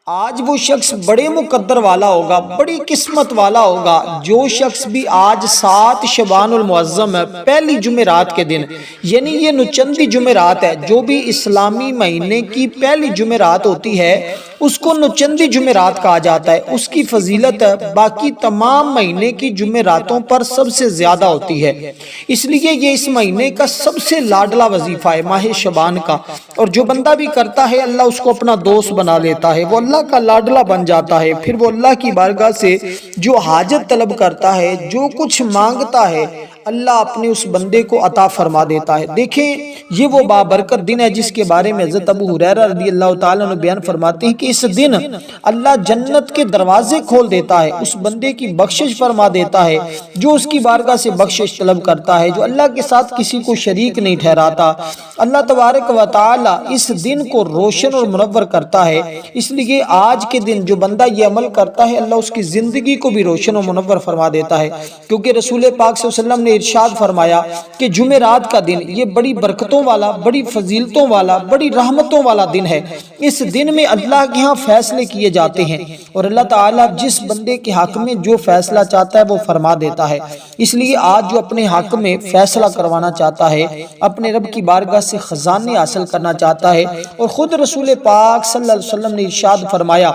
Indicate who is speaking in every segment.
Speaker 1: آج وہ شخص بڑے مقدر والا ہوگا، بڑی قسمت والا ہوگا جو شخص بھی آج 7 شعبان المعظم پہلی جمعرات کے دن، یعنی یہ نچندی جمعرات ہے، جو بھی اسلامی مہینے کی پہلی جمعرات ہوتی ہے اس کو نچندی جمعرات کہا جاتا ہے۔ اس کی فضیلت باقی تمام مہینے کی جمعراتوں پر سب سے زیادہ ہوتی ہے، اس لیے یہ اس مہینے کا سب سے لاڈلا وظیفہ ہے ماہ شعبان کا، اور جو بندہ بھی کرتا ہے اللہ اس کو اپنا دوست بنا لیتا ہے، وہ اللہ کا لاڈلا بن جاتا ہے۔ پھر وہ اللہ کی بارگاہ سے جو حاجت طلب کرتا ہے، جو کچھ مانگتا ہے، اللہ اپنے اس بندے کو عطا فرما دیتا ہے۔ دیکھیں یہ وہ بابرکت دن ہے جس کے بارے میں حضرت ابو ہریرہ رضی اللہ تعالیٰ عنہ بیان فرماتے ہیں کہ اس دن اللہ جنت کے دروازے کھول دیتا ہے، اس بندے کی بخشش فرما دیتا ہے جو اس کی بارگاہ سے بخشش طلب کرتا ہے، جو اللہ کے ساتھ کسی کو شریک نہیں ٹھہراتا۔ اللہ تبارک و تعالیٰ اس دن کو روشن اور منور کرتا ہے، اس لیے آج کے دن جو بندہ یہ عمل کرتا ہے اللہ اس کی زندگی کو بھی روشن و منور فرما دیتا ہے، کیونکہ رسول پاک صلی اللہ علیہ وسلم نے ارشاد فرمایا کہ جمعرات کا دن یہ بڑی برکتوں والا، بڑی فضیلتوں والا، بڑی رحمتوں والا دن ہے۔ اس دن میں اللہ کے ہاں فیصلے کیے جاتے ہیں اور اللہ تعالیٰ جس بندے کے حق میں جو فیصلہ چاہتا ہے وہ فرما دیتا ہے۔ اس لیے آج جو اپنے حق میں فیصلہ کروانا چاہتا ہے، اپنے رب کی بارگاہ سے خزانے حاصل کرنا چاہتا ہے، اور خود رسول پاک صلی اللہ علیہ وسلم نے ارشاد فرمایا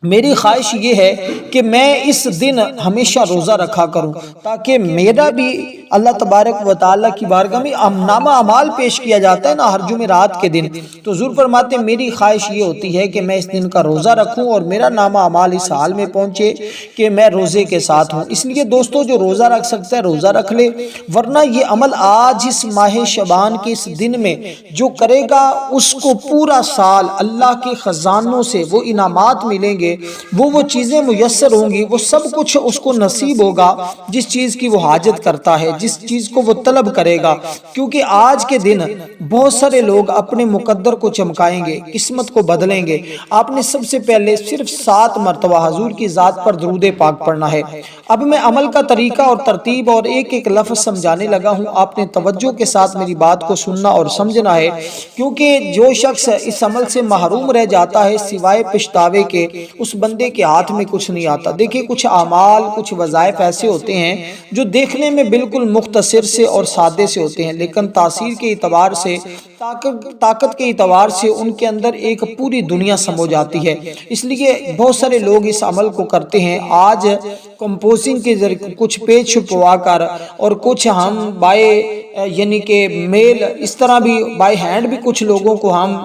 Speaker 1: میری خواہش یہ ہے کہ میں اس دن ہمیشہ روزہ رکھا کروں تاکہ میرا بھی اللہ تبارک و تعالیٰ کی بارگاہ میں نامہ اعمال پیش کیا جاتا ہے نا ہر جمعرات کے دن، تو حضور فرماتے ہیں میری خواہش یہ ہوتی ہے کہ میں اس دن کا روزہ رکھوں اور میرا نامہ اعمال اس حال میں پہنچے کہ میں روزے کے ساتھ ہوں۔ اس لیے دوستو جو روزہ رکھ سکتا ہے روزہ رکھ لے، ورنہ یہ عمل آج اس ماہ شعبان کے اس دن میں جو کرے گا اس کو پورا سال اللہ کے خزانوں سے وہ انعامات ملیں گے، وہ چیزیں میسر ہوں گی، وہ سب کچھ اس کو نصیب ہوگا جس چیز کی وہ حاجت کرتا ہے، جس چیز کو وہ طلب کرے گا۔ کیونکہ آج کے دن بہت سارے لوگ اپنے مقدر کو چمکائیں گے، قسمت کو بدلیں گے۔ آپ نے سب سے پہلے صرف 7 مرتبہ حضور کی ذات پر درود پاک پڑھنا ہے۔ اب میں عمل کا طریقہ اور ترتیب اور ایک ایک لفظ سمجھانے لگا ہوں، آپ نے توجہ کے ساتھ میری بات کو سننا اور سمجھنا ہے، کیونکہ جو شخص اس عمل سے محروم رہ جاتا ہے سوائے پچھتاوے کے، اس بندے کے ہاتھ میں کچھ نہیں آتا۔ دیکھیں کچھ اعمال، کچھ وظائف ایسے ہوتے ہیں جو دیکھنے میں بالکل مختصر سے اور سادے سے ہوتے ہیں، لیکن تاثیر کے اعتبار سے، طاقت کے اعتبار سے ان کے اندر ایک پوری دنیا سمو جاتی ہے۔ اس لیے بہت سارے لوگ اس عمل کو کرتے ہیں، آج کمپوزنگ کے ذریعے کچھ پیج چھپوا کر اور کچھ ہم یعنی کہ میل اس طرح بھی بائی ہینڈ بھی کچھ لوگوں کو ہم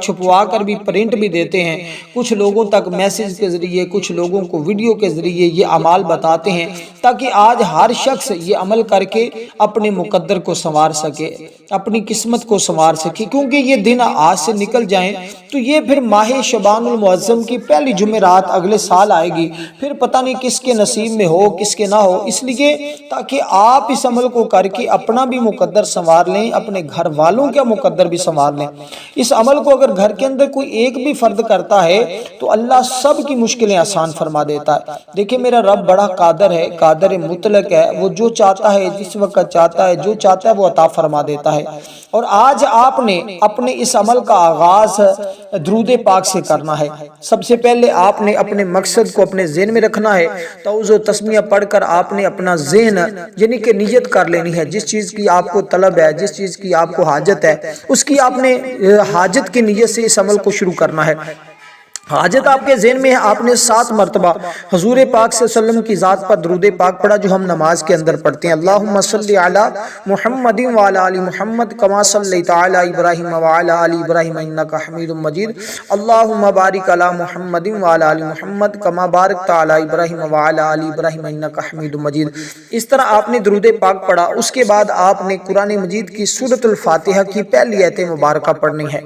Speaker 1: چھپوا کر بھی پرنٹ بھی دیتے ہیں، کچھ لوگوں تک میسج کے ذریعے، کچھ لوگوں کو ویڈیو کے ذریعے یہ اعمال بتاتے ہیں تاکہ آج ہر شخص یہ عمل کر کے اپنے مقدر کو سنوار سکے، اپنی قسمت کو سنوار سکے، کیونکہ یہ دن آج سے نکل جائیں تو یہ پھر ماہ شعبان المعظم کی پہلی جمعرات اگلے سال آئے گی، پھر پتہ نہیں کس کے نصیب میں ہو کس کے نہ ہو۔ اس لیے تاکہ آپ اس عمل کو کر کے اپنا بھی مقدر سنوار لیں، اپنے گھر والوں کا مقدر بھی سنوار لیں۔ اس عمل کو اگر گھر کے اندر کوئی ایک بھی فرد کرتا ہے تو اللہ سب کی مشکلیں آسان فرما دیتا ہے۔ دیکھیں میرا رب بڑا قادر ہے، قادر مطلق ہے، وہ جو چاہتا ہے جس وقت چاہتا ہے جو چاہتا ہے وہ عطا فرما دیتا ہے۔ اور آج آپ نے اپنے اس عمل کا آغاز درود پاک سے کرنا ہے۔ سب سے پہلے آپ نے اپنے مقصد کو اپنے ذہن میں رکھنا ہے، تعوذ و تسمیہ پڑھ کر آپ نے اپنا ذہن یعنی کہ نیت کر لینی ہے، جس چیز کی آپ کو طلب ہے، جس چیز کی آپ کو حاجت ہے، اس کی آپ نے حاجت کی نیت سے اس عمل کو شروع کرنا ہے۔ حاجت آپ کے ذہن میں ہے، آپ نے 7 مرتبہ حضور پاک صلی اللہ علیہ وسلم کی ذات پر درود پاک پڑھا جو ہم نماز کے اندر پڑھتے ہیں۔ اللہم صلی علی محمد وعلی آل محمد کما صلیت علی ابراہیم وعلی آل ابراہیم انک حمید مجید۔ اللہم بارک علی محمد وعلی آل محمد کما بارکت علی ابراہیم وعلی آل ابراہیم انک حمید مجید۔ اس طرح آپ نے درود پاک پڑھا، اس کے بعد آپ نے قرآن مجید کی سورۃ الفاتحہ کی پہلی آیت مبارکہ پڑھنی ہے،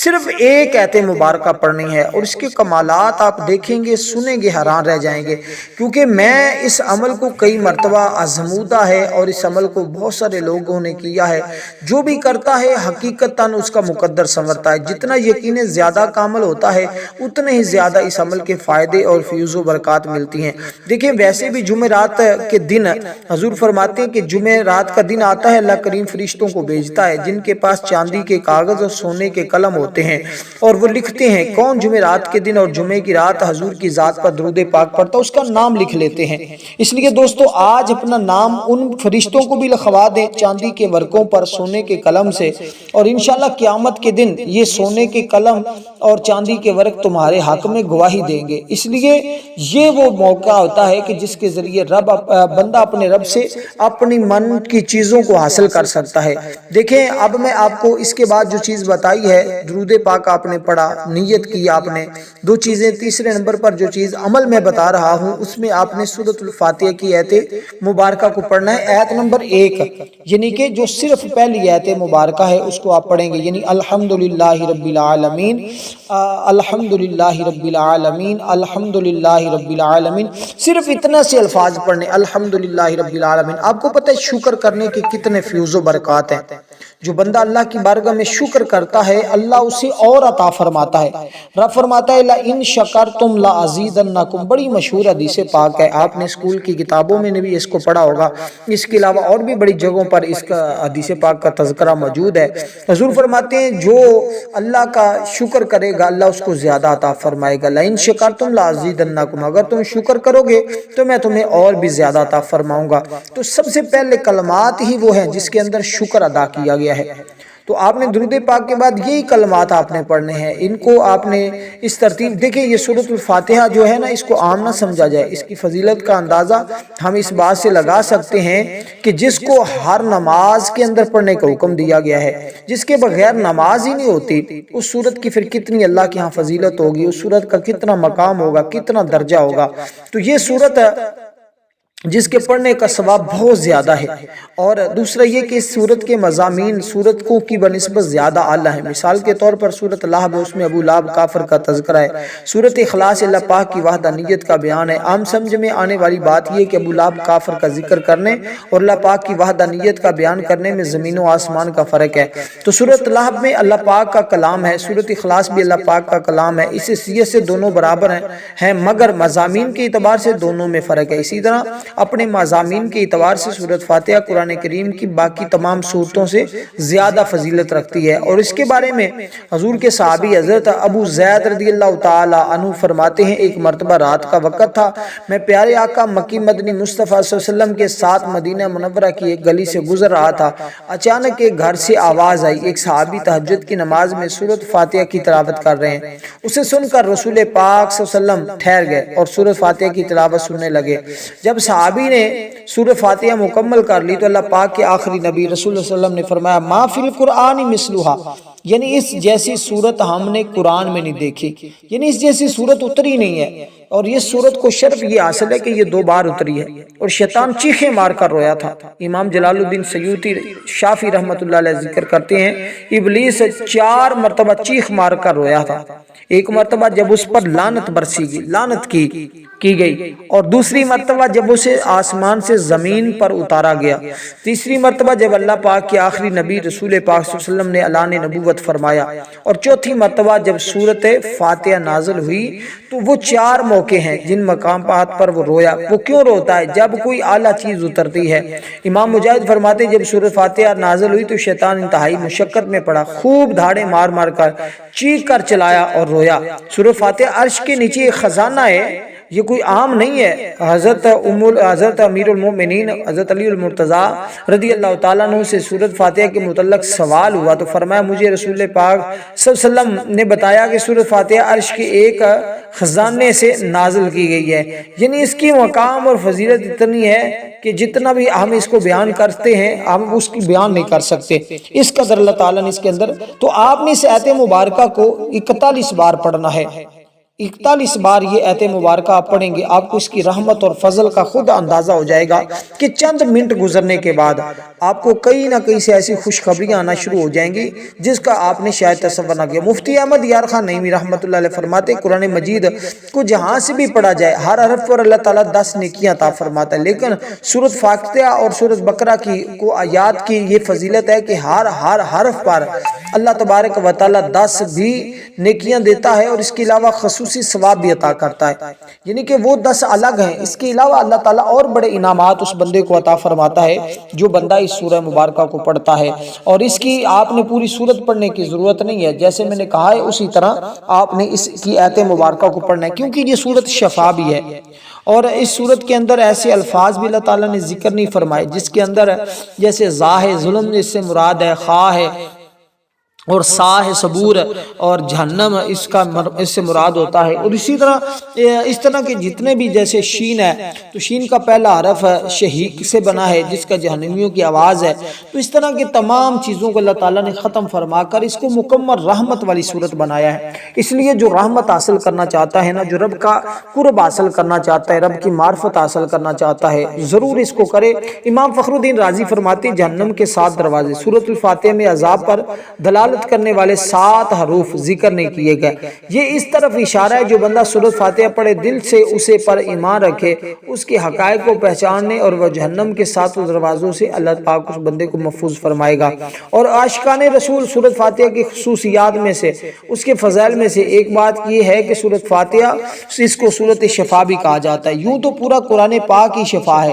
Speaker 1: صرف ایک آیت مبارکہ پڑھنی ہے، اور اس کے کمالات آپ دیکھیں گے، سنیں گے، حیران رہ جائیں گے، کیونکہ میں اس عمل کو کئی مرتبہ آزمودہ ہے اور اس عمل کو بہت سارے لوگوں نے کیا ہے۔ جو بھی کرتا ہے حقیقتاً اس کا مقدر سنورتا ہے، جتنا یقین زیادہ کا عمل ہوتا ہے اتنے ہی زیادہ اس عمل کے فائدے اور فیوز و برکات ملتی ہیں۔ دیکھیں ویسے بھی جمعرات کے دن حضور فرماتے ہیں کہ جمعرات کا دن آتا ہے اللہ کریم فرشتوں کو بھیجتا ہے جن کے پاس چاندی کے کاغذ اور سونے کے قلم ہوتے ہیں، اور وہ لکھتے ہیں کون جمعرات کے دن اور جمعے کی رات حضور کی ذات پر درود پاک پڑھتا ہے اس کا نام لکھ لیتے ہیں۔ اس لیے دوستو آج اپنا نام ان فرشتوں کو بھی لکھوا دیں چاندی کے ورقوں پر سونے کے قلم سے، اور انشاءاللہ قیامت کے دن یہ سونے کے قلم اور چاندی کے ورق تمہارے حق میں گواہی دیں گے۔ اس لیے یہ وہ موقع ہوتا ہے کہ جس کے ذریعے بندہ اپنے رب سے اپنی من کی چیزوں کو حاصل کر سکتا ہے۔ دیکھیں اب میں آپ کو اس کے بعد جو چیز بتائی ہے، درود پاک آپ نے پڑھا، نیت کی آپ نے، دو چیزیں، تیسرے نمبر پر جو چیز عمل میں بتا رہا ہوں اس میں آپ نے سورۃ الفاتحہ کی آیت مبارکہ کو پڑھنا ہے۔ آیت نمبر 1 یعنی کہ جو صرف پہلی آیت مبارکہ ہے اس کو آپ پڑھیں گے، یعنی الحمدللہ رب العالمین، الحمدللہ رب العالمین، الحمدللہ رب العالمین، صرف اتنا سے الفاظ پڑھنے، الحمدللہ رب العالمین۔ آپ کو پتہ ہے شکر کرنے کے کتنے فیوز و برکات ہیں۔ جو بندہ اللہ کی بارگاہ میں شکر کرتا ہے اللہ اسے اور عطا فرماتا ہے۔ رب فرماتا ہے لَإِن شَكَرْتُمْ لَأَزِيدَنَّكُمْ، بڑی مشہور حدیث پاک ہے، آپ نے اسکول کی کتابوں میں بھی اس کو پڑھا ہوگا، اس کے علاوہ اور بھی بڑی جگہوں پر اس کا حدیث پاک کا تذکرہ موجود ہے۔ حضور فرماتے ہیں جو اللہ کا شکر کرے گا اللہ اس کو زیادہ عطا فرمائے گا۔ لَإِن شَكَرْتُمْ لَأَزِيدَنَّكُمْ، اگر تم شکر کرو گے تو میں تمہیں اور بھی زیادہ عطا فرماؤں گا۔ تو سب سے پہلے کلمات ہی وہ ہیں جس کے اندر شکر ادا کیا گیا ہے۔ تو آپ نے درود پاک کے بعد یہی کلمات آپ نے پڑھنے ہیں، ان کو آپ نے اس ترتیب، دیکھیں یہ سورۃ الفاتحہ جو ہے نا اس کو عام نہ سمجھا جائے، اس کی فضیلت کا اندازہ ہم اس بات سے لگا سکتے ہیں کہ جس کو ہر نماز کے اندر پڑھنے کا حکم دیا گیا ہے، جس کے بغیر نماز ہی نہیں ہوتی، اس سورت کی پھر کتنی اللہ کے ہاں فضیلت ہوگی، اس سورت کا کتنا مقام ہوگا، کتنا درجہ ہوگا۔ تو یہ سورت جس کے پڑھنے کا ثواب بہت زیادہ ہے، اور دوسرا یہ کہ اس سورت کے مضامین سورت کو کی بنسبت زیادہ اعلیٰ ہے۔ مثال کے طور پر سورت لہب ہے، اس میں ابو لہب کافر کا تذکرہ ہے۔ سورت اخلاص اللہ پاک کی وحدانیت کا بیان ہے۔ عام سمجھ میں آنے والی بات یہ کہ ابو لہب کافر کا ذکر کرنے اور اللہ پاک کی وحدانیت کا بیان کرنے میں زمین و آسمان کا فرق ہے۔ تو سورت لہب میں اللہ پاک کا کلام ہے، سورت اخلاص بھی اللہ پاک کا کلام ہے، اس حیثیت سے دونوں برابر ہیں مگر مضامین کے اعتبار سے دونوں میں فرق ہے۔ اسی طرح اپنے مضامین کے اعتبار سے سورۃ فاتحہ قرآن کریم کی باقی تمام سورتوں سے زیادہ فضیلت رکھتی ہے، اور اس کے بارے میں حضور کے صحابی حضرت ابو زید رضی اللہ تعالی عنہ فرماتے ہیں ایک مرتبہ رات کا وقت تھا، میں پیارے آقا مکی مدنی مصطفیٰ صلی اللہ علیہ وسلم کے ساتھ مدینہ منورہ کی ایک گلی سے گزر رہا تھا، اچانک ایک گھر سے آواز آئی، ایک صحابی تہجد کی نماز میں سورۃ فاتحہ کی تلاوت کر رہے ہیں۔ اسے سن کر رسول پاک صلی اللہ علیہ وسلم ٹھہر گئے اور سورۃ فاتحہ کی تلاوت سننے لگے۔ جب صحابی نے سورۃ فاتحہ مکمل کر لی تو اللہ پاک کے آخری نبی رسول اللہ صلی اللہ علیہ وسلم نے فرمایا ما فی القرآن مثلھا، یعنی اس جیسی صورت ہم نے قرآن میں نہیں دیکھی، یعنی اس جیسی صورت اتری نہیں ہے۔ اور یہ صورت کو شرف یہ حاصل ہے کہ یہ 2 بار اتری ہے، اور شیطان چیخیں مار کر رویا تھا۔ امام جلال الدین سیوطی شافعی رحمۃ اللہ علیہ ذکر کرتے ہیں ابلیس 4 مرتبہ چیخ مار کر رویا تھا۔ ایک مرتبہ جب اس پر لعنت برسی گئی، لعنت کی گئی، اور دوسری مرتبہ جب اسے آسمان سے زمین پر اتارا گیا، تیسری مرتبہ جب اللہ پاک کے آخری نبی رسول پاک صلی اللہ علیہ وسلم نے اعلان نبوت فرمایا، اور چوتھی مرتبہ جب سورۃ فاتحہ نازل ہوئی۔ تو وہ 4 موقع ہیں جن مقامات پر وہ رویا۔ وہ کیوں روتا ہے؟ جب کوئی اعلیٰ چیز اترتی ہے۔ امام مجاہد فرماتے ہیں جب سورۃ فاتحہ نازل ہوئی تو شیطان انتہائی مشقت میں پڑا، خوب دھاڑے مار مار کر چیخ کر چلایا اور رویا۔ سورۃ فاتحہ عرش کے نیچے ایک خزانہ ہے، یہ کوئی عام نہیں ہے۔ حضرت امیر المومنین حضرت علی المرتضیٰ رضی اللہ تعالیٰ عنہ سے سورۃ فاتحہ کے متعلق سوال ہوا تو فرمایا مجھے رسول پاک صلی اللہ علیہ وسلم نے بتایا کہ سورۃ فاتحہ عرش کے ایک خزانے سے نازل کی گئی ہے، یعنی اس کی مقام اور فضیلت اتنی ہے کہ جتنا بھی ہم اس کو بیان کرتے ہیں ہم اس کی بیان نہیں کر سکتے، اس قدر اللہ تعالیٰ نے اس کے اندر۔ تو آپ نے اس آیت مبارکہ کو 41 بار پڑھنا ہے، 41 بار یہ آیت مبارکہ آپ پڑھیں گے، آپ کو اس کی رحمت اور فضل کا خود اندازہ ہو جائے گا کہ چند منٹ گزرنے کے بعد آپ کو کئی نہ کئی سے ایسی خوشخبریاں آنا شروع ہو جائیں گی جس کا آپ نے شاید تصور نہ کیا۔ مفتی احمد یار خان نعیمی رحمۃ اللہ علیہ فرماتے قرآن مجید کو جہاں سے بھی پڑھا جائے ہر حرف پر اللہ تعالیٰ 10 نیکیاں عطا فرماتا ہے، لیکن سورۃ فاتحہ اور سورۃ بقرہ کی کو آیات کی یہ فضیلت ہے کہ ہر حرف پر اللہ تبارک و تعالیٰ 10 بھی نیکیاں دیتا ہے، اور اس کے علاوہ خصوصاً خصوصی ثواب بھی عطا کرتا ہے، یعنی کہ وہ 10 الگ ہیں، اس کے علاوہ اللہ تعالیٰ اور بڑے انعامات اس بندے کو عطا فرماتا ہے جو بندہ اس سورہ مبارکہ کو پڑھتا ہے۔ اور اس کی آپ نے پوری سورت پڑھنے کی ضرورت نہیں ہے، جیسے میں نے کہا ہے اسی طرح آپ نے اس کی آیت مبارکہ کو پڑھنا ہے، کیونکہ یہ سورت شفا بھی ہے۔ اور اس سورت کے اندر ایسے الفاظ بھی اللہ تعالیٰ نے ذکر نہیں فرمائے جس کے اندر جیسے زا ہے ظلم، اس سے مراد ہے، خا ہے اور سا ہے صبور، اور جہنم اس سے مراد ہوتا ہے۔ اور اسی طرح اس طرح کے جتنے بھی، جیسے شین ہے تو شین کا پہلا حرف شہیق سے بنا ہے جس کا جہنمیوں کی آواز ہے۔ تو اس طرح کے تمام چیزوں کو اللہ تعالیٰ نے ختم فرما کر اس کو مکمل رحمت والی صورت بنایا ہے۔ اس لیے جو رحمت حاصل کرنا چاہتا ہے نا، جو رب کا قرب حاصل کرنا چاہتا ہے، رب کی معرفت حاصل کرنا چاہتا ہے، ضرور اس کو کرے۔ امام فخر الدین رازی فرماتے ہیں جہنم کے 7 دروازے، سورۃ الفاتحہ میں عذاب پر دلالت کرنے والے 7 حروف ذکر نہیں کیے گئے۔ یہ اس طرف اشارہ ہے جو بندہ سورۃ فاتحہ پڑھے، دل سے اسے پر ایمان رکھے، اس کے حقائق کو پہچاننے اور وہ جہنم کے 7 دروازوں سے اللہ پاک اس بندے کو محفوظ فرمائے گا۔ اور عاشقان رسول سورۃ فاتحہ کی خصوصیات میں سے، اس کے فضائل میں سے ایک بات یہ ہے کہ سورۃ فاتحہ اس کو سورۃ شفا بھی کہا جاتا ہے۔ یوں تو پورا قرآن پاک ہی شفا ہے،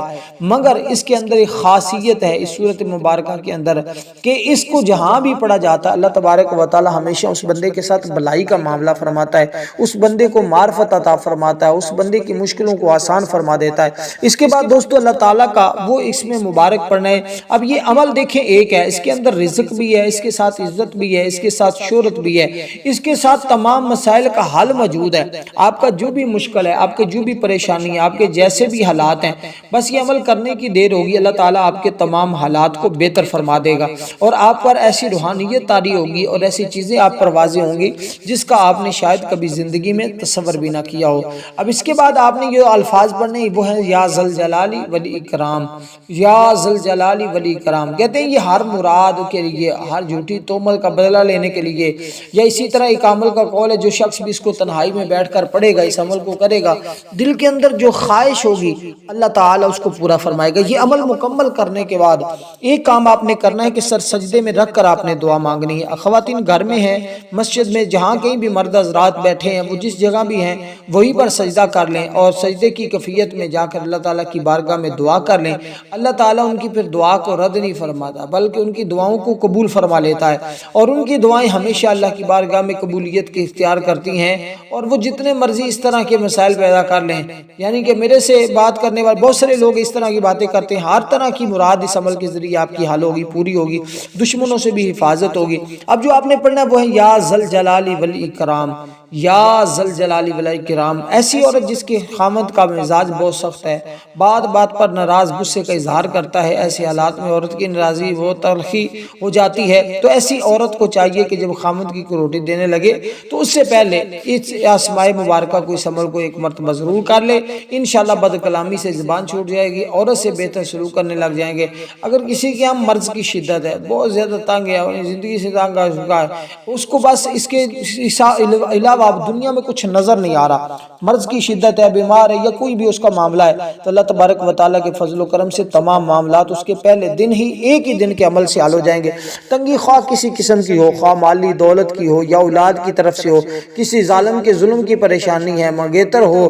Speaker 1: مگر اس کے اندر ایک خاصیت ہے اس سورۃ مبارکہ کے اندر کہ اس کو جہاں بھی پڑھا جاتا ہے اللہ تبارک و تعالی ہمیشہ اس بندے کے ساتھ بھلائی کا معاملہ فرماتا ہے، اس بندے کو معرفت عطا فرماتا ہے، اس بندے کی مشکلوں کو آسان فرما دیتا ہے۔ اس کے بعد دوستو اللہ تعالیٰ کا وہ اس میں مبارک پڑھنا ہے۔ اب یہ عمل دیکھیں ایک ہے، اس کے اندر رزق بھی ہے، اس کے ساتھ عزت بھی ہے، اس کے ساتھ شہرت بھی ہے، اس کے ساتھ تمام مسائل کا حل موجود ہے۔ آپ کا جو بھی مشکل ہے، آپ کے جو بھی پریشانی ہے، آپ کے جیسے بھی حالات ہیں، بس یہ عمل کرنے کی دیر ہوگی، اللہ تعالیٰ آپ کے تمام حالات کو بہتر فرما دے گا اور آپ پر ایسی روحانیت طاری ہوگی اور ایسی چیزیں آپ پر واضح ہوں گی جس کا آپ نے شاید کبھی زندگی میں تصور بھی نہ کیا ہو۔ اب اس کے بعد آپ نے یہ الفاظ پڑھنے ہیں، وہ ہیں یا ذل جلالی ولی اکرام، یا ذل جلالی ولی اکرام۔ کہتے ہیں یہ ہر مراد کے لیے، ہر جھوٹی تہمت کا بدلہ لینے کے لیے، یا اسی طرح ایک عمل کا قول ہے جو شخص بھی اس کو تنہائی میں بیٹھ کر پڑھے گا، اس عمل کو کرے گا، دل کے اندر جو خواہش ہوگی اللہ تعالیٰ اس کو پورا فرمائے گا۔ یہ عمل مکمل کرنے کے بعد ایک کام آپ نے کرنا ہے کہ سر سجدے میں رکھ کر آپ نے دعا مانگنی ہے۔ خواتین گھر میں ہیں، مسجد میں، جہاں کہیں بھی مرد حضرات بیٹھے ہیں، وہ جس جگہ بھی ہیں وہیں پر سجدہ کر لیں اور سجدے کی کیفیت میں جا کر اللہ تعالیٰ کی بارگاہ میں دعا کر لیں۔ اللہ تعالیٰ ان کی پھر دعا کو رد نہیں فرماتا بلکہ ان کی دعاؤں کو قبول فرما لیتا ہے، اور ان کی دعائیں ہمیشہ اللہ کی بارگاہ میں قبولیت کی اختیار کرتی ہیں۔ اور وہ جتنے مرضی اس طرح کے مسائل پیدا کر لیں، یعنی کہ میرے سے بات کرنے والے بہت سارے لوگ اس طرح کی باتیں کرتے ہیں، ہر طرح کی مراد اس عمل کے ذریعے آپ کی حل ہوگی، پوری ہوگی، دشمنوں سے بھی حفاظت ہوگی۔ اب جو آپ نے پڑھنا ہے وہ ہے یا ذل جلالی والاکرام، یا ذل جلالی والاکرام۔ ایسی عورت جس کے خامد کا مزاج بہت سخت ہے، بات بات پر ناراض غصے کا اظہار کرتا ہے، ایسے حالات میں عورت کی ناراضی وہ تلخی ہو جاتی ہے، تو ایسی عورت کو چاہیے کہ جب خامد کی کوئی روٹی دینے لگے تو اس سے پہلے اس اسماء مبارکہ کو، اس عمل کو ایک مرتبہ ضرور کر لے، انشاءاللہ بد کلامی سے زبان چھوٹ جائے گی، عورت سے بہتر سلوک کرنے لگ جائیں گے۔ اگر کسی کے ہم مرض کی شدت ہے، بہت زیادہ تنگ ہے، زندگی سے تنگ آ چکا ہے، اس کو بس اس کے علاوہ اب دنیا میں کچھ نظر نہیں آ رہا، مرض کی شدت ہے، بیمار ہے، یا کوئی بھی اس کا معاملہ ہے، تو اللہ تبارک و تعالیٰ کے فضل و کرم سے تمام معاملات اس کے پہلے دن ہی، ایک ہی دن کے عمل سے حل ہو جائیں گے۔ تنگی خواہ کسی قسم کی ہو، خواہ مالی دولت کی ہو یا اولاد کی طرف سے ہو، کسی ظالم کے ظلم کی پریشانی ہے، منگیتر ہو،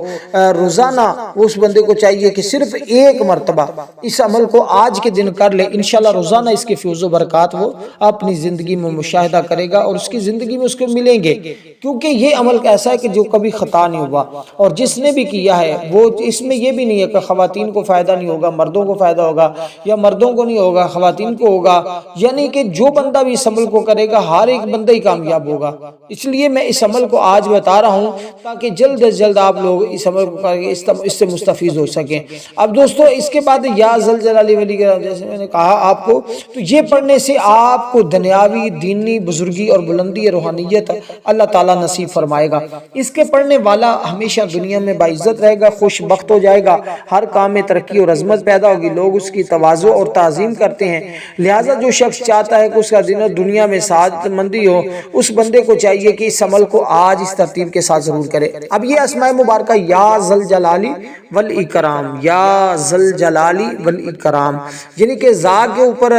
Speaker 1: روزانہ اس بندے کو چاہیے کہ صرف ایک مرتبہ اس عمل کو آج کے دن کر لے، انشاءاللہ روزانہ اس کے فیض و برکات وہ اپنی زندگی میں مشاہدہ کرے گا اور اس کی زندگی میں اس کو ملیں گے، کیونکہ یہ عمل ایسا ہے کہ جو کبھی خطا نہیں ہوا، اور جس نے بھی کیا ہے وہ اس میں یہ بھی نہیں ہے کہ خواتین کو فائدہ نہیں ہوگا، مردوں کو فائدہ ہوگا، یا مردوں کو نہیں ہوگا خواتین کو ہوگا، یعنی کہ جو بندہ بھی اس عمل کو کرے گا ہر ایک بندہ ہی کامیاب ہوگا۔ اس لیے میں اس عمل کو آج بتا رہا ہوں تاکہ جلد از جلد آپ لوگ اس عمل کو کر کے اس سے مستفید ہو سکیں۔ اب دوستو اس کے بعد یا ذل جلالی ولی کا، جیسے میں نے کہا آپ کو، تو یہ پڑھنے سے آپ کو دنیاوی، دینی بزرگی اور بلندی روحانیت اللہ تعالیٰ نصیب فرمائے گا۔ اس کے پڑھنے والا ہمیشہ دنیا میں باعزت رہے گا، خوش بخت ہو جائے گا، ہر کام میں ترقی اور عظمت پیدا ہوگی، لوگ اس کی تواضع اور تعظیم کرتے ہیں۔ لہٰذا جو شخص چاہتا ہے کہ اس کا دنیا میں سعادت مندی ہو، اس بندے کو چاہیے کہ اس عمل کو آج اس ترتیب کے ساتھ ضرور کرے۔ اب یہ اسماء مبارکہ یا ذل جلالی والاکرام، یا ذل جلالی والاکرام، یعنی کہ زا کے اوپر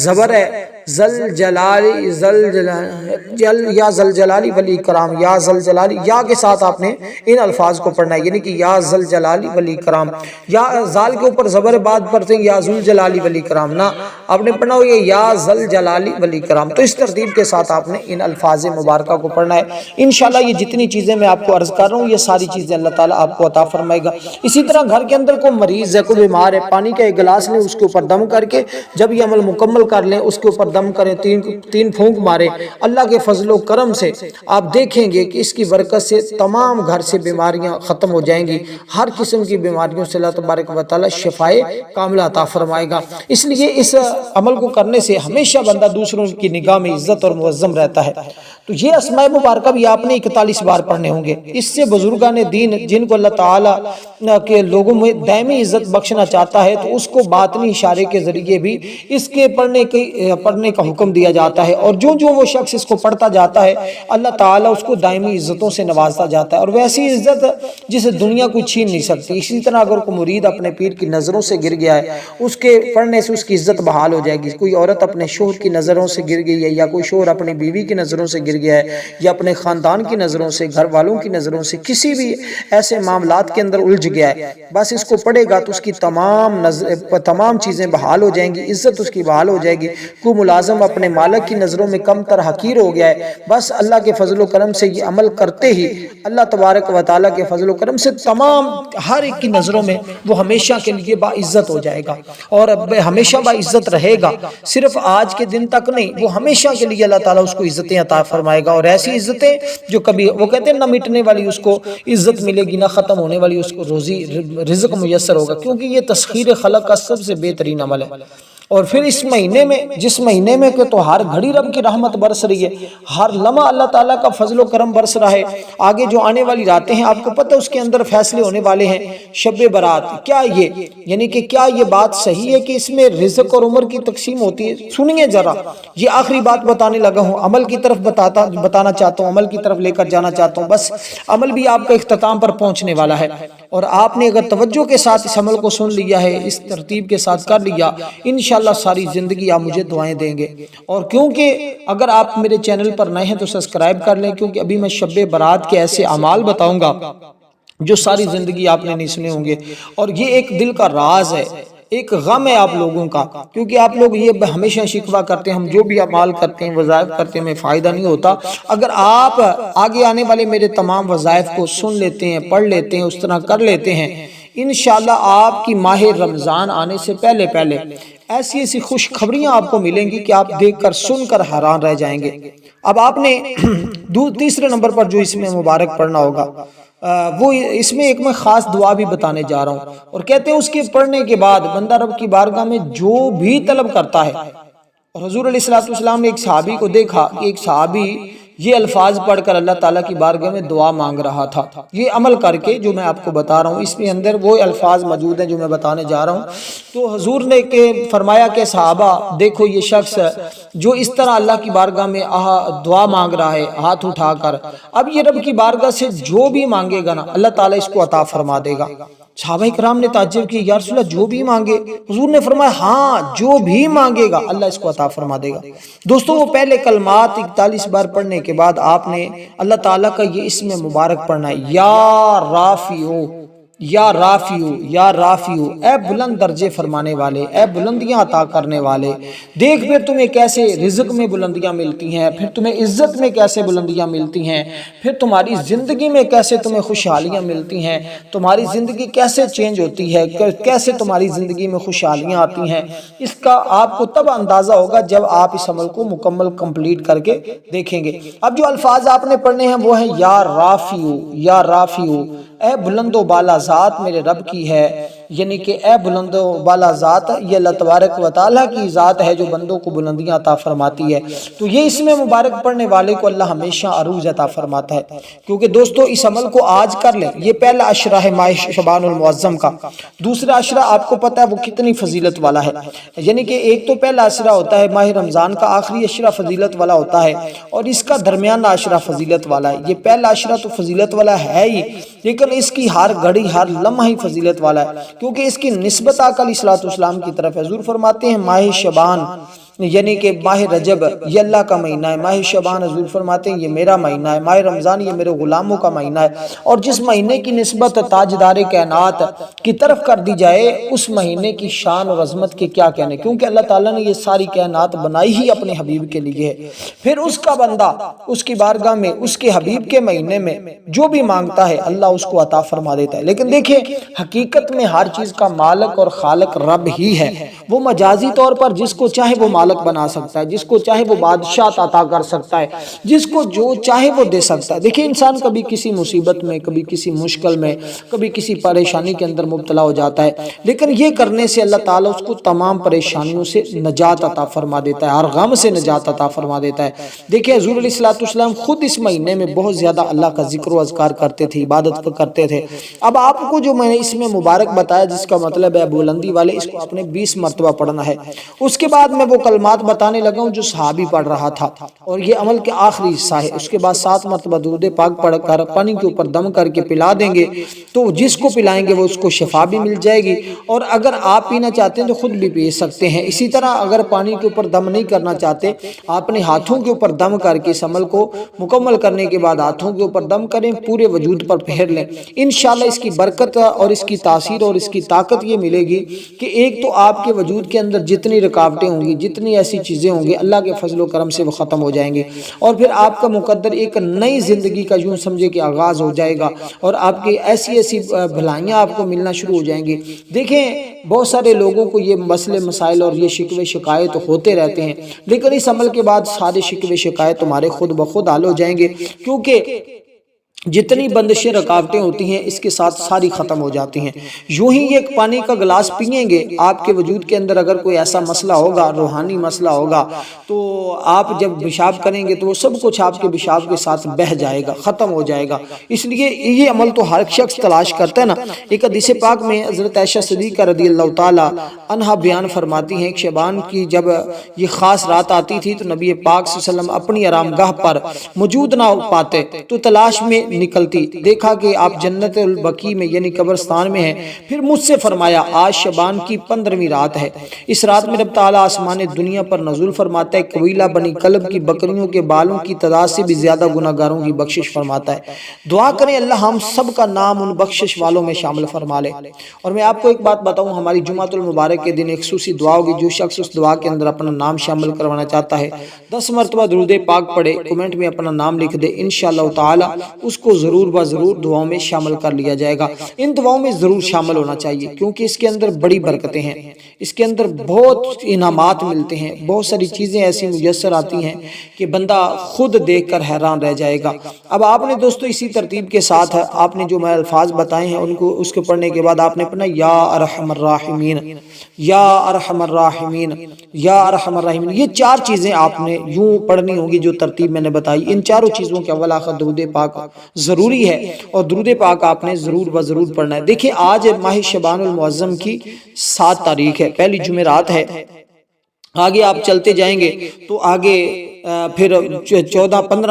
Speaker 1: زبر ہے ذل جلالی یا ذل جلالی ولی کرام، یا ذل جلالی، یا کے ساتھ آپ نے ان الفاظ کو پڑھنا ہے، یعنی کہ یا ذل جلالی ولی کرام، یا زال کے اوپر زبر بعد پڑھتے ہیں یا ذل جلالی ولی کرام، نہ آپ نے پڑھنا ہو یہ یا ذل جلالی ولی کرام۔ تو اس ترتیب کے ساتھ آپ نے ان الفاظ مبارکہ کو پڑھنا ہے۔ انشاءاللہ یہ جتنی چیزیں میں آپ کو عرض کر رہا ہوں یہ ساری چیزیں اللہ تعالیٰ آپ کو عطا فرمائے گا۔ اسی طرح گھر کے اندر کوئی مریض ہے، کوئی بیمار ہے، پانی کا ایک گلاس لیں، اس کے اوپر دم کر کے جب یہ عمل مکمل کر لیں اس کے اوپر دم کریں، تین پھونک مارے، اللہ کے فضل و کرم سے آپ دیکھیں گے کہ اس کی برکت سے تمام گھر سے بیماریاں ختم ہو جائیں گی، ہر قسم کی بیماریوں سے اللہ تبارک و تعالی شفائے کاملہ عطا فرمائے گا۔ اس لیے اس عمل کو کرنے سے ہمیشہ بندہ دوسروں کی نگاہ میں عزت اور معظم رہتا ہے۔ تو یہ اسماء مبارکہ بھی آپ نے 41 بار پڑھنے ہوں گے۔ اس سے بزرگان دین جن کو اللہ تعالیٰ کے لوگوں میں دائمی عزت بخشنا چاہتا ہے تو اس کو باطنی اشارے کے ذریعے بھی اس کے پڑھنے کا حکم دیا جاتا ہے، اور جو وہ شخص اس کو پڑھتا جاتا ہے اللہ تعالیٰ اس کو دائمی عزتوں سے نوازتا جاتا ہے، اور ویسی عزت جسے دنیا کوئی چھین نہیں سکتی۔ اسی طرح اگر کوئی مرید اپنے پیر کی نظروں سے گر گیا ہے اس کے پڑھنے سے اس کی عزت بحال ہو جائے گی۔ کوئی عورت اپنے شوہر کی نظروں سے گر گئی ہے، یا کوئی شوہر اپنی بیوی کی نظروں سے گر گیا ہے، یا اپنے خاندان کی نظروں سے، گھر والوں کی نظروں سے، کسی بھی ایسے معاملات کے اندر الجھ گیا ہے، بس اس کو پڑھے گا تو اس کی تمام چیزیں بحال ہو جائیں گی، عزت اس کی بحال ہو جائے گی۔ کوئی ملازم اپنے مالک کی نظروں میں کم تر حقیر ہو گیا ہے، بس اللہ کے فضل و کرم سے یہ عمل کرتے ہی اللہ تبارک و تعالیٰ کے فضل و کرم سے تمام ہر ایک کی نظروں میں وہ ہمیشہ کے لیے باعزت ہو جائے گا، اور ہمیشہ باعزت رہے گا۔ صرف آج کے دن تک نہیں، وہ ہمیشہ کے لیے اللہ تعالیٰ اس کو عزتیں عطا فرمائے گا، اور ایسی عزتیں جو کبھی وہ کہتے ہیں نہ مٹنے والی اس کو عزت ملے گی، نہ ختم ہونے والی اس کو روزی رزق میسر ہوگا، کیونکہ یہ تسخیر خلق کا سب سے بہترین عمل ہے۔ اور پھر اس مہینے میں، جس مہینے میں کہ تو ہر گھڑی رب کی رحمت برس رہی ہے، ہر لمحہ اللہ تعالیٰ کا فضل و کرم برس رہا ہے۔ آگے جو آنے والی راتیں ہیں آپ کو پتہ اس کے اندر فیصلے ہونے والے ہیں۔ شب برات، کیا یہ یعنی کہ کیا یہ بات صحیح ہے کہ اس میں رزق اور عمر کی تقسیم ہوتی ہے؟ سنیے ذرا، یہ آخری بات بتانے لگا ہوں، عمل کی طرف بتانا چاہتا ہوں، عمل کی طرف لے کر جانا چاہتا ہوں، بس عمل بھی آپ کا اختتام پر پہنچنے والا ہے، اور آپ نے اگر توجہ کے ساتھ اس عمل کو سن لیا ہے، اس ترتیب کے ساتھ کر لیا، انشاءاللہ ساری زندگی آپ مجھے دعائیں دیں گے۔ اور کیونکہ اگر آپ میرے چینل پر نئے ہیں تو سبسکرائب کر لیں، کیونکہ ابھی میں شب برات کے ایسے اعمال بتاؤں گا جو ساری زندگی آپ نے نہیں سنے ہوں گے، اور یہ ایک دل کا راز ہے، ایک غم ہے آپ لوگوں کا، کیونکہ آپ لوگ یہ ہمیشہ شکوہ کرتے ہیں ہم جو بھی اعمال کرتے ہیں، وظائف کرتے ہیں، ہمیں فائدہ نہیں ہوتا۔ اگر آپ آگے آنے والے میرے تمام وظائف کو سن لیتے ہیں، پڑھ لیتے ہیں، اس طرح کر لیتے ہیں، انشاءاللہ آپ کی ماہ رمضان آنے سے پہلے ایسی خوشخبریاں آپ کو ملیں گی کہ آپ دیکھ کر سن کر حیران رہ جائیں گے۔ اب آپ نے تیسرے نمبر پر جو اس میں مبارک پڑھنا ہوگا، وہ اس میں ایک میں خاص دعا بھی بتانے جا رہا ہوں، اور کہتے ہیں اس کے پڑھنے کے بعد بندہ رب کی بارگاہ میں جو بھی طلب کرتا ہے، اور حضور علیہ السلام نے ایک صحابی کو دیکھا کہ ایک صحابی یہ الفاظ پڑھ کر اللہ تعالیٰ کی بارگاہ میں دعا مانگ رہا تھا۔ یہ عمل کر کے جو میں آپ کو بتا رہا ہوں اس میں اندر وہ الفاظ موجود ہیں جو میں بتانے جا رہا ہوں۔ تو حضور نے فرمایا کہ صحابہ دیکھو یہ شخص جو اس طرح اللہ کی بارگاہ میں دعا مانگ رہا ہے ہاتھ اٹھا کر، اب یہ رب کی بارگاہ سے جو بھی مانگے گا نا اللہ تعالیٰ اس کو عطا فرما دے گا۔ صحابہ کرام نے تعجب کی، یا رسول اللہ جو بھی مانگے؟ حضور نے فرمایا ہاں جو بھی مانگے گا اللہ اس کو عطا فرما دے گا۔ دوستو وہ پہلے کلمات 41 بار پڑھنے کے بعد آپ نے اللہ تعالیٰ کا یہ اسم مبارک پڑھنا ہے، یا رافعو، یا رافعو، یا رافعو، اے بلند درجے فرمانے والے، اے بلندیاں عطا کرنے والے، دیکھ پھر تمہیں کیسے رزق میں بلندیاں ملتی ہیں، پھر تمہیں عزت میں کیسے بلندیاں ملتی ہیں، پھر تمہاری زندگی میں کیسے تمہیں خوشحالیاں ملتی ہیں، تمہاری زندگی کیسے چینج ہوتی ہے، کیسے تمہاری زندگی میں خوشحالیاں آتی ہیں۔ اس کا آپ کو تب اندازہ ہوگا جب آپ اس عمل کو مکمل کمپلیٹ کر کے دیکھیں گے۔ اب جو الفاظ آپ نے پڑھنے ہیں وہ ہیں یا رافعو، یا رافعو، اے بلند و بالا ذات میرے رب کی ہے، یعنی کہ اے بلند و بالا ذات یہ اللہ تبارک و تعالیٰ کی ذات ہے جو بندوں کو بلندیاں عطا فرماتی ہے۔ تو یہ اس میں مبارک پڑھنے والے کو اللہ ہمیشہ عروج عطا فرماتا ہے۔ کیونکہ دوستو اس عمل کو آج کر لیں، یہ پہلا عشرہ ہے ماہ شعبان المعظم کا۔ دوسرا عشرہ آپ کو پتہ ہے وہ کتنی فضیلت والا ہے، یعنی کہ ایک تو پہلا عشرہ ہوتا ہے ماہ رمضان کا، آخری عشرہ فضیلت والا ہوتا ہے، اور اس کا درمیانہ عشرہ فضیلت والا ہے۔ یہ پہلا عشرہ تو فضیلت والا ہے ہی، لیکن اس کی ہر گھڑی ہر لمحہ ہی فضیلت والا ہے، کیونکہ اس کی نسبت آقا علیہ الصلوۃ والسلام کی طرف ہے۔ حضور فرماتے ہیں ماہ شعبان یعنی کہ ماہ رجب یہ اللہ کا مہینہ ہے، ماہ شعبان حضور فرماتے ہیں یہ میرا مہینہ ہے، ماہ رمضان یہ میرے غلاموں کا مہینہ ہے، اور جس مہینے کی نسبت تاجدار کائنات کی طرف کر دی جائے اس مہینے کی شان اور عظمت کے کیا کہنے، کیونکہ اللہ تعالیٰ نے یہ ساری کائنات بنائی ہی اپنے حبیب کے لیے ہے۔ پھر اس کا بندہ اس کی بارگاہ میں اس کے حبیب کے مہینے میں جو بھی مانگتا ہے اللہ اس کو عطا فرما دیتا ہے۔ لیکن دیکھیں حقیقت میں ہر چیز کا مالک اور خالق رب ہی ہے، وہ مجازی طور پر جس کو چاہے وہ مالک بنا سکتا ہے، جس کو چاہے وہ بادشاہ عطا کر سکتا ہے، جس کو جو چاہے وہ دے سکتا ہے۔ دیکھیں انسان کبھی کسی مصیبت میں، کبھی کسی مشکل میں، کبھی کسی پریشانی کے اندر مبتلا ہو جاتا ہے، لیکن یہ کرنے سے اللہ تعالیٰ اس کو تمام پریشانیوں سے نجات عطا فرما دیتا ہے، ہر غم سے نجات عطا فرما دیتا ہے۔ دیکھیں حضور علیہ السلام خود اس مہینے میں بہت زیادہ اللہ کا ذکر و اذکار کرتے تھے، عبادت کرتے تھے۔ اب آپ کو جو میں نے اس میں مبارک بتایا جس کا مطلب ہے بلندی والے، اس کو آپ نے 20 مرتبہ پڑھنا ہے۔ اس کے بعد میں وہ کلمات بتانے لگا ہوں جو صحابی پڑھ رہا تھا، اور یہ عمل کے آخری حصہ ہے۔ اس کے بعد 7 مرتبہ درود پاک پڑھ کر پانی کے اوپر دم کر کے پلا دیں گے تو جس کو پلائیں گے وہ اس کو شفا بھی مل جائے گی، اور اگر آپ پینا چاہتے ہیں تو خود بھی پی سکتے ہیں۔ اسی طرح اگر پانی کے اوپر دم نہیں کرنا چاہتے، آپ نے ہاتھوں کے اوپر دم کر کے اس عمل کو مکمل کرنے کے بعد ہاتھوں کے اوپر دم کریں، پورے وجود پر پھیر لیں۔ انشاءاللہ اس کی برکت اور اس کی تاثیر اور اس کی طاقت یہ ملے گی کہ ایک تو آپ کے وجود کے اندر جتنی رکاوٹیں ہوں گی، جتنی ایسی چیزیں ہوں گی، اللہ کے فضل و کرم سے وہ ختم ہو جائیں گے، اور پھر آپ کا مقدر ایک نئی زندگی کا یوں سمجھے کہ آغاز ہو جائے گا، اور آپ کی ایسی ایسی بھلائیاں آپ کو ملنا شروع ہو جائیں گی۔ دیکھیں بہت سارے لوگوں کو یہ مسئلے مسائل اور یہ شکوے شکایت ہوتے رہتے ہیں، لیکن اس عمل کے بعد سارے شکوے شکایت تمہارے خود بخود حل ہو جائیں گے، کیونکہ جتنی بندشیں رکاوٹیں ہوتی ہیں اس کے ساتھ ساری ختم ہو جاتی ہیں۔ یوں ہی ایک پانی کا گلاس پئیں گے، آپ کے وجود کے اندر اگر کوئی ایسا مسئلہ ہوگا، روحانی مسئلہ ہوگا، تو آپ جب پیشاب کریں گے تو وہ سب کچھ آپ کے پیشاب کے ساتھ بہہ جائے گا، ختم ہو جائے گا۔ اس لیے یہ عمل تو ہر شخص تلاش کرتا ہے نا۔ ایک حدیث پاک میں حضرت عائشہ صدیقہ رضی اللہ تعالی عنہا بیان فرماتی ہیں کہ شعبان کی جب یہ خاص رات آتی تھی تو نبی پاک صلی اللہ علیہ وسلم اپنی آرام گاہ پر موجود نہ ہو پاتے تو تلاش میں نکلتی، دیکھا کہ آپ جنت البقیع میں یعنی قبرستان میں ہیں۔ پھر مجھ سے فرمایا آج شعبان کی 15ویں رات ہے، اس رات میں رب تعالیٰ آسمان دنیا پر نزول فرماتا ہے، قبیلہ بنی کلب کی بکریوں کے بالوں کی تعداد سے بھی زیادہ گناہگاروں کی بخشش فرماتا ہے۔ دعا کریں اللہ ہم سب کا نام ان بخشش والوں میں شامل فرما لے۔ اور میں آپ کو ایک بات بتاؤں، ہماری جمعۃ المبارک کے دن ایک خصوصی دعا ہوگی، جو شخص اس دعا کے اندر اپنا نام شامل کروانا چاہتا ہے 10 مرتبہ درود پاک پڑھے، کمنٹ میں اپنا نام لکھ دے، انشاءاللہ تعالی اس کو ضرور ضرور دعاؤں میں شامل کر لیا جائے گا۔ ان دعاؤں میں ضرور شامل ہونا چاہیے، کیونکہ اس کے اندر بڑی برکتیں ہیں، اس کے اندر بہت انعامات ملتے ہیں، بہت ساری چیزیں ایسی میسر آتی ہیں کہ بندہ خود دیکھ کر حیران رہ جائے گا۔ اب آپ نے دوستو اسی ترتیب کے ساتھ آپ نے جو میں الفاظ بتائے ہیں ان کو اس کو پڑھنے کے بعد آپ نے پڑھنا یا ارحم الراحمین، یا ارحم الراحمین، یا ارحم الراحمین۔ یہ 4 چیزیں آپ نے یوں پڑھنی ہوں گی جو ترتیب میں نے بتائی۔ ان چاروں چیزوں کے اول آخر درود پاک ضروری ہے، اور درود پاک آپ نے ضرور و ضرور پڑھنا ہے۔ دیکھیں آج ماہ شعبان المعظم کی 7 تاریخ ہے، پہلی جمعرات ہے۔ آگے آپ چلتے جائیں گے تو آگے پھر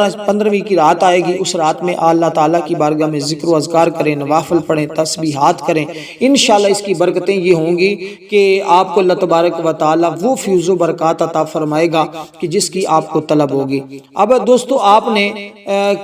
Speaker 1: 15ویں کی رات آئے گی، اس رات میں اللہ تعالیٰ کی بارگاہ میں ذکر و اذکار کریں، نوافل پڑھیں، تسبیحات کریں۔ انشاءاللہ اس کی برکتیں یہ ہوں گی کہ آپ کو اللہ تبارک و تعالیٰ وہ فیض و برکات عطا فرمائے گا کہ جس کی آپ کو طلب ہوگی۔ اب دوستو آپ نے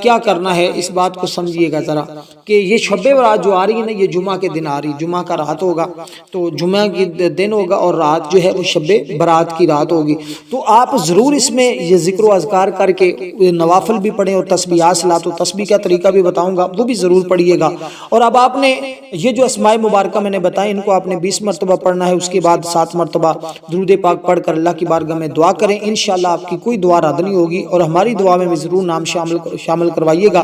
Speaker 1: کیا کرنا ہے اس بات کو سمجھیے گا ذرا، کہ یہ شب برات جو آ رہی ہے نا، یہ جمعہ کے دن آ رہی، جمعہ کا رات ہوگا، تو جمعہ کی دن ہوگا اور رات جو ہے وہ شب برات کی رات ہوگی۔ تو آپ ضرور اس میں یہ ذکر و اذکار کر کے نوافل بھی پڑھیں، اور تسبیحات صلاۃ و تسبیح کا طریقہ بھی بتاؤں گا وہ بھی ضرور پڑھیے گا۔ اور اب آپ نے یہ جو اسماء مبارکہ میں نے بتائیں ان کو آپ نے 20 مرتبہ پڑھنا ہے، اس کے بعد 7 مرتبہ درود پاک پڑھ کر اللہ کی بارگاہ میں دعا کریں۔ انشاءاللہ آپ کی کوئی دعا رد نہیں ہوگی، اور ہماری دعا میں بھی ضرور نام شامل کروائیے گا۔